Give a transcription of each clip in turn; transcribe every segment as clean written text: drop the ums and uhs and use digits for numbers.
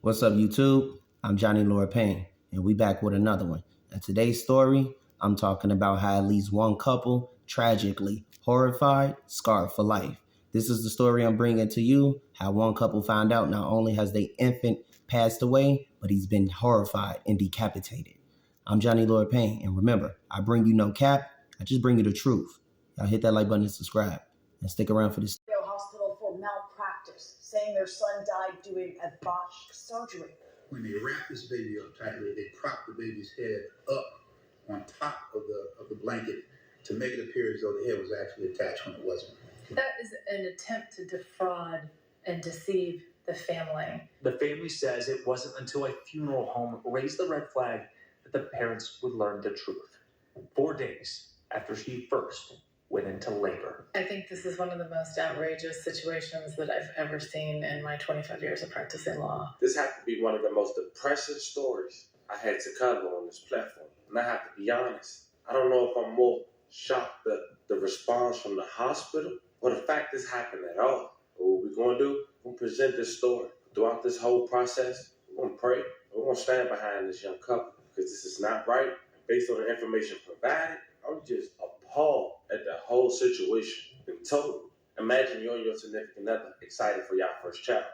What's up, YouTube? I'm Johnny Lord Payne, and we back with another one. And today's story, I'm talking about how at least one couple, tragically horrified, scarred for life. This is the story I'm bringing to you, how one couple found out not only has their infant passed away, but he's been horrified and decapitated. I'm Johnny Lord Payne, and remember, I bring you no cap, I just bring you the truth. Y'all hit that like button and subscribe, and stick around for this. Hospital for malpractice, saying their son died doing a botched surgery. When they wrapped this baby up tightly, they propped the baby's head up on top of the blanket to make it appear as though the head was actually attached when it wasn't. That is an attempt to defraud and deceive the family. The family says it wasn't until a funeral home raised the red flag that the parents would learn the truth. 4 days after she first went into labor. I think this is one of the most outrageous situations that I've ever seen in my 25 years of practicing law. This had to be one of the most depressing stories I had to cover on this platform. And I have to be honest, I don't know if I'm more shocked at the response from the hospital or the fact this happened at all. But what we're going to do, we're going to present this story. Throughout this whole process, we're going to pray. We're going to stand behind this young couple because this is not right. Based on the information provided, I'm just appalled at the whole situation in total. Imagine you and your significant other excited for your first child.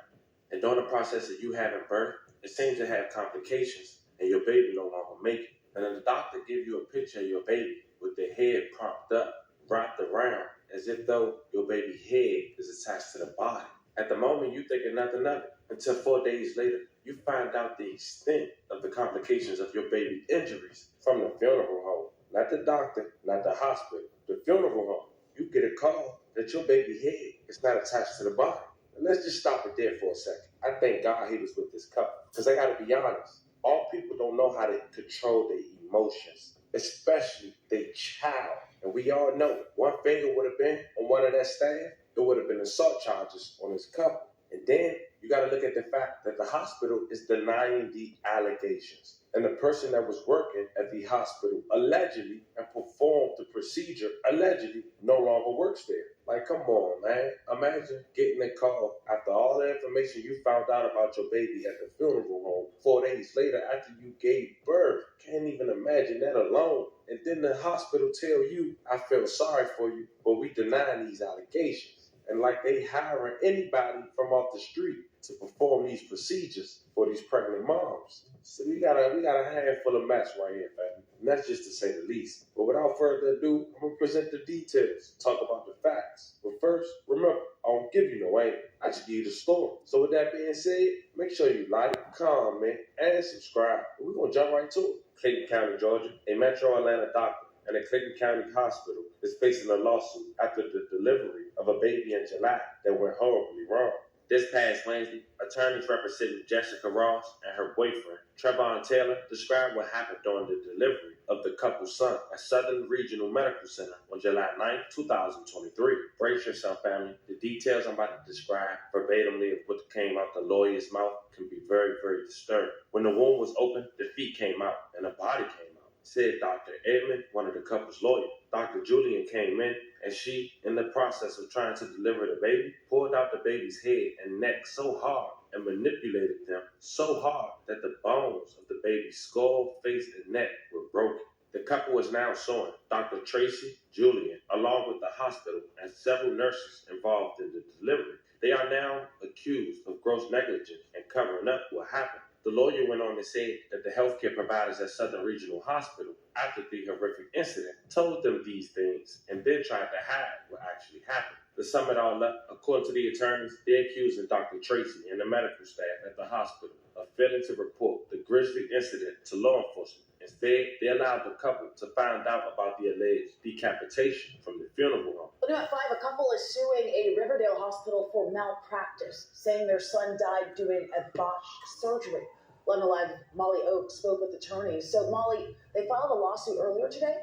And during the process of you having birth, it seems to have complications and your baby no longer make it. And then the doctor gives you a picture of your baby with the head propped up, wrapped around, as if though your baby head is attached to the body. At the moment, you thinking nothing of it. Until 4 days later, you find out the extent of the complications of your baby injuries from the funeral home. Not the doctor, not the hospital, the funeral home. You get a call that your baby head is not attached to the body. And let's just stop it there for a second. I thank God he was with this couple. Because I got to be honest, all people don't know how to control their emotions, especially their child. And we all know one finger would have been on one of that staff, it would have been assault charges on this couple. And then you got to look at the fact that the hospital is denying the allegations. And the person that was working at the hospital allegedly and performed the procedure allegedly no longer works there. Like, come on, man. Imagine getting a call after all the information you found out about your baby at the funeral home 4 days later after you gave birth. Can't even imagine that alone. And then the hospital tell you, I feel sorry for you, but we deny these allegations. And like they hiring anybody from off the street to perform these procedures for these pregnant moms. So we got a handful of mess right here, family. And that's just to say the least. But without further ado, I'm going to present the details, talk about the facts. But first, remember, I don't give you no angle. I just give you the story. So with that being said, make sure you like, comment, and subscribe. We're going to jump right to it. Clayton County, Georgia, a Metro Atlanta doctor and a Clayton County hospital is facing a lawsuit after the delivery of a baby in July that went horribly wrong. This past Wednesday, attorneys representing Jessica Ross and her boyfriend, Trevon Taylor, described what happened during the delivery of the couple's son at Southern Regional Medical Center on July 9, 2023. Brace yourself, family. The details I'm about to describe verbatimly of what came out the lawyer's mouth can be very, very disturbing. When the womb was opened, the feet came out and the body came out, said Dr. Edmond, one of the couple's lawyers. Dr. Julian came in, and she, in the process of trying to deliver the baby, pulled out the baby's head and neck so hard and manipulated them so hard that the bones of the baby's skull, face, and neck were broken. The couple is now suing Dr. Tracy Julian, along with the hospital and several nurses involved in the delivery. They are now accused of gross negligence and covering up what happened. The lawyer went on to say that the healthcare providers at Southern Regional Hospital, after the horrific incident, told them these things and then tried to hide what actually happened. To sum it all up, according to the attorneys, they're accusing Dr. Tracy and the medical staff at the hospital of failing to report the grisly incident to law enforcement. Instead, they allowed the couple to find out about the alleged decapitation from the funeral home. Looking at 5, a couple is suing a Riverdale hospital for malpractice, saying their son died doing a botched surgery. 11 Alive Molly Oak spoke with attorneys. So, Molly, they filed a lawsuit earlier today?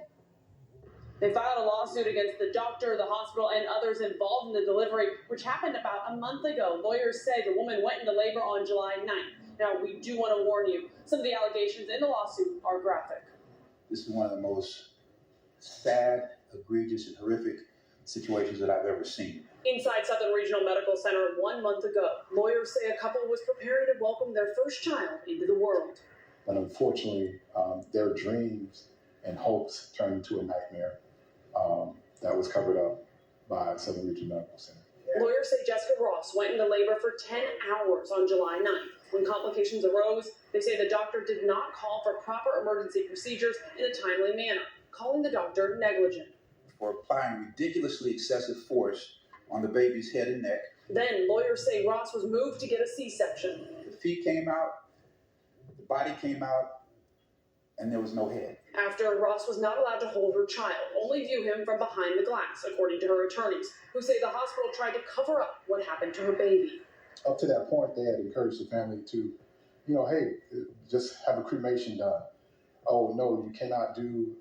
They filed a lawsuit against the doctor, the hospital, and others involved in the delivery, which happened about a month ago. Lawyers say the woman went into labor on July 9th. Now, we do want to warn you, some of the allegations in the lawsuit are graphic. This is one of the most sad, egregious, and horrific situations that I've ever seen. Inside Southern Regional Medical Center 1 month ago, lawyers say a couple was preparing to welcome their first child into the world. But unfortunately, their dreams and hopes turned into a nightmare that was covered up by Southern Regional Medical Center. Lawyers say Jessica Ross went into labor for 10 hours on July 9th. When complications arose, they say the doctor did not call for proper emergency procedures in a timely manner, calling the doctor negligent. For applying ridiculously excessive force on the baby's head and neck. Then lawyers say Ross was moved to get a C-section. The feet came out, the body came out, and there was no head. After Ross was not allowed to hold her child, only view him from behind the glass, according to her attorneys, who say the hospital tried to cover up what happened to her baby. Up to that point, they had encouraged the family to, hey, just have a cremation done. Oh, no, you cannot do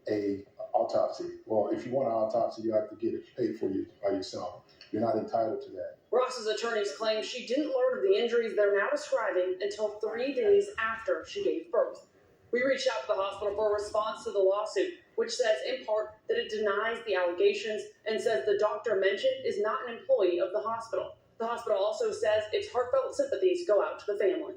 a autopsy. Well, if you want an autopsy, you have to get it paid for you by yourself. You're not entitled to that. Ross's attorneys claim she didn't learn of the injuries they're now describing until 3 days after she gave birth. We reached out to the hospital for a response to the lawsuit, which says in part that it denies the allegations and says the doctor mentioned is not an employee of the hospital. The hospital also says its heartfelt sympathies go out to the family.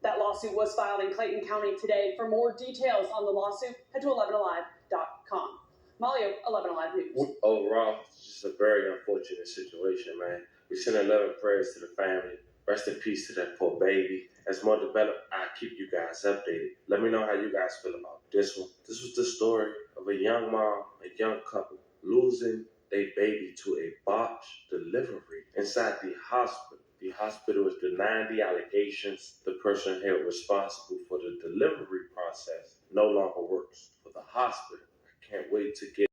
That lawsuit was filed in Clayton County today. For more details on the lawsuit, head to 11alive.com. Molly, 11 Alive News. Overall, it's just a very unfortunate situation, man. We send 11 prayers to the family. Rest in peace to that poor baby. As more developed, I'll keep you guys updated. Let me know how you guys feel about this one. This was the story of a young mom, a young couple, losing their baby to a botched delivery inside the hospital. The hospital is denying the allegations. The person held responsible for the delivery process no longer works for the hospital. I can't wait to get